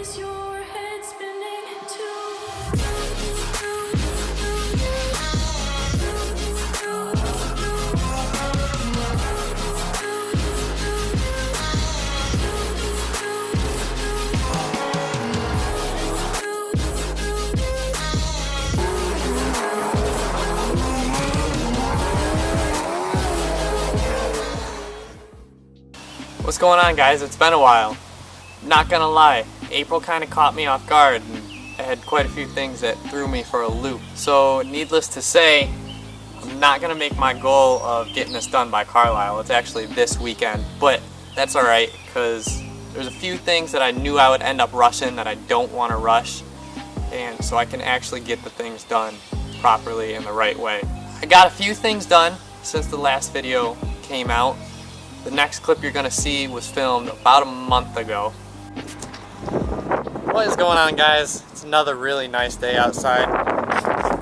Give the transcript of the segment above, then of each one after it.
is your head spinning too? What's going on, guys? It's been a while. Not gonna lie, April kind of caught me off guard and I had quite a few things that threw me for a loop. So needless to say, I'm not gonna make my goal of getting this done by Carlisle. It's actually this weekend, but that's alright because there's a few things that I knew I would end up rushing that I don't want to rush, and so I can actually get the things done properly in the right way. I got a few things done since the last video came out. The next clip you're going to see was filmed about a month ago. What is going on, guys? It's another really nice day outside.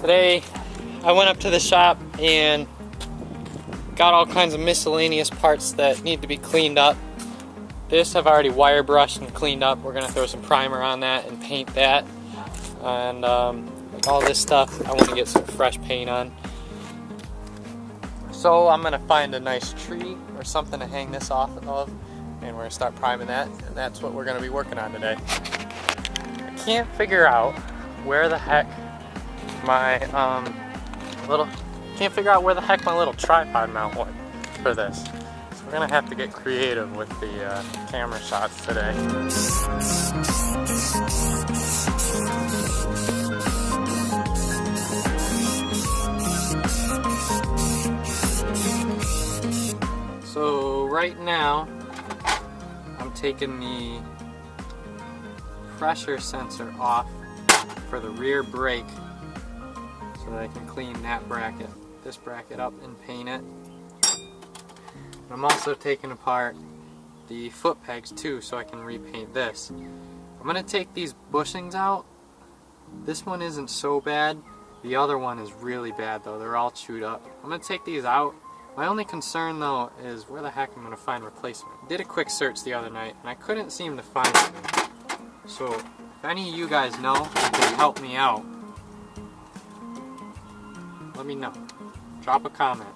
Today I went up to the shop and got all kinds of miscellaneous parts that need to be cleaned up. This I've already wire brushed and cleaned up. We're going to throw some primer on that and paint that. And all this stuff I want to get some fresh paint on. So I'm going to find a nice tree or something to hang this off of, and we're going to start priming that, and that's what we're going to be working on today. I can't figure out where the heck my little tripod mount went for this. So we're going to have to get creative with the camera shots today. So right now, I'm taking the pressure sensor off for the rear brake so that I can clean that bracket, this bracket up and paint it. And I'm also taking apart the foot pegs too so I can repaint this. I'm going to take these bushings out. This one isn't so bad. The other one is really bad though. They're all chewed up. I'm going to take these out. My only concern though is where the heck I'm going to find replacement. I did a quick search the other night and I couldn't seem to find it. So if any of you guys know who can help me out, let me know. Drop a comment.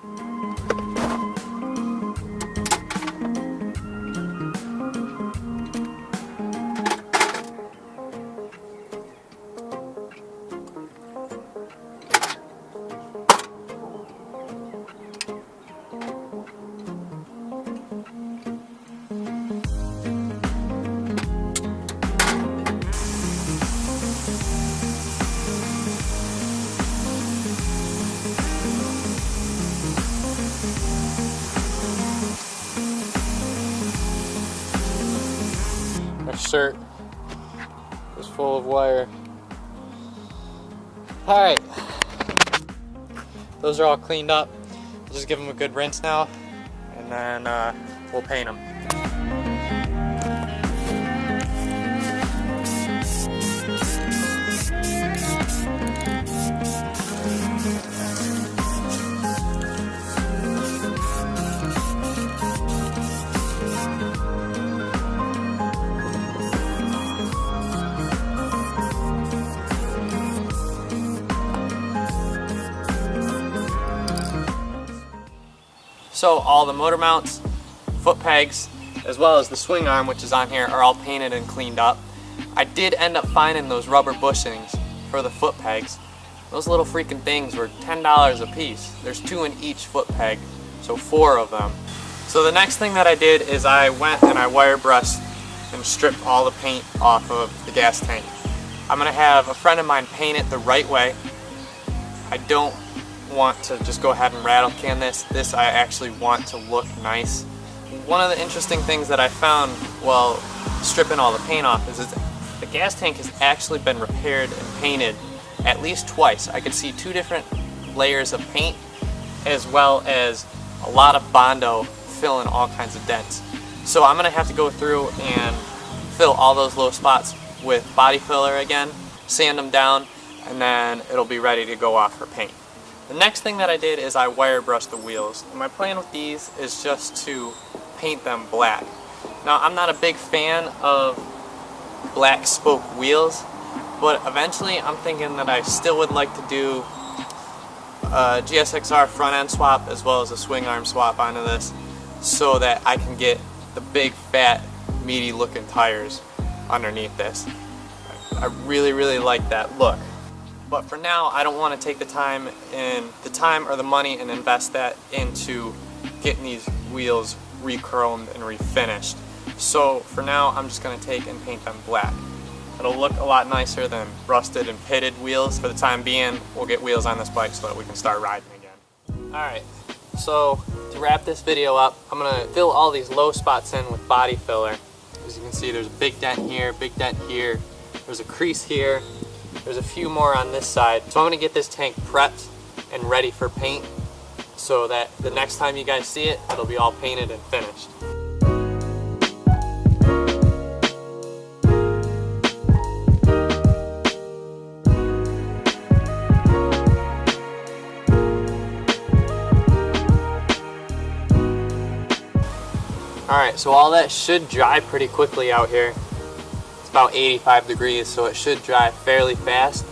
My shirt is full of wire. Alright, those are all cleaned up. I'll just give them a good rinse now, and then we'll paint them. So all the motor mounts, foot pegs, as well as the swing arm, which is on here, are all painted and cleaned up. I did end up finding those rubber bushings for the foot pegs. Those little freaking things were $10 a piece. There's 2 in each foot peg, so 4 of them. So the next thing that I did is I went and I wire brushed and stripped all the paint off of the gas tank. I'm going to have a friend of mine paint it the right way. I don't want to just go ahead and rattle can this. This I actually want to look nice. One of the interesting things that I found while stripping all the paint off is the gas tank has actually been repaired and painted at least twice. I could see 2 different layers of paint as well as a lot of Bondo filling all kinds of dents. So I'm going to have to go through and fill all those low spots with body filler again, sand them down, and then it'll be ready to go off for paint. The next thing that I did is I wire brushed the wheels. And my plan with these is just to paint them black. Now I'm not a big fan of black spoke wheels, but eventually I'm thinking that I still would like to do a GSXR front end swap as well as a swing arm swap onto this, so that I can get the big fat meaty looking tires underneath this. I really like that look. But for now, I don't want to take the time or the money and invest that into getting these wheels rechrome and refinished. So for now, I'm just going to take and paint them black. It'll look a lot nicer than rusted and pitted wheels. For the time being, we'll get wheels on this bike so that we can start riding again. Alright, so to wrap this video up, I'm going to fill all these low spots in with body filler. As you can see, there's a big dent here, there's a crease here, there's a few more on this side. So I'm going to get this tank prepped and ready for paint so that the next time you guys see it, it'll be all painted and finished. Alright, so all that should dry pretty quickly out here. It's about 85 degrees, so it should dry fairly fast.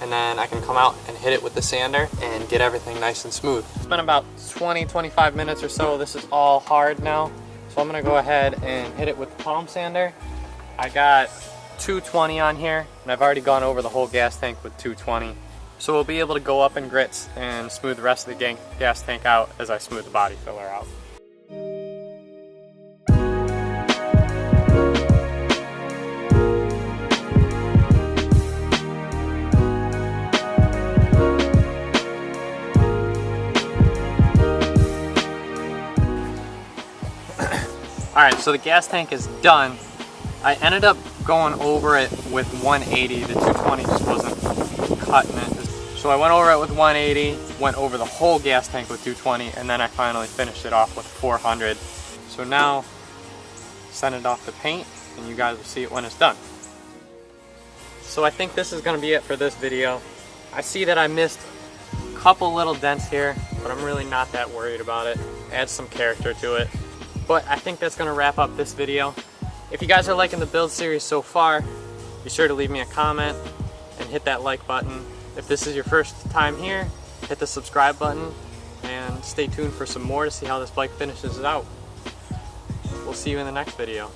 And then I can come out and hit it with the sander and get everything nice and smooth. It's been about 20-25 minutes or so. This is all hard now. So I'm gonna go ahead and hit it with the palm sander. I got 220 on here, and I've already gone over the whole gas tank with 220. So we'll be able to go up in grits and smooth the rest of the gas tank out as I smooth the body filler out. Alright, so the gas tank is done. I ended up going over it with 180. The 220 just wasn't cutting it. So I went over it with 180, went over the whole gas tank with 220, and then I finally finished it off with 400. So now, send it off to paint, and you guys will see it when it's done. So I think this is going to be it for this video. I see that I missed a couple little dents here, but I'm really not that worried about it. Add some character to it. But I think that's going to wrap up this video. If you guys are liking the build series so far, be sure to leave me a comment and hit that like button. If this is your first time here, hit the subscribe button and stay tuned for some more to see how this bike finishes out. We'll see you in the next video.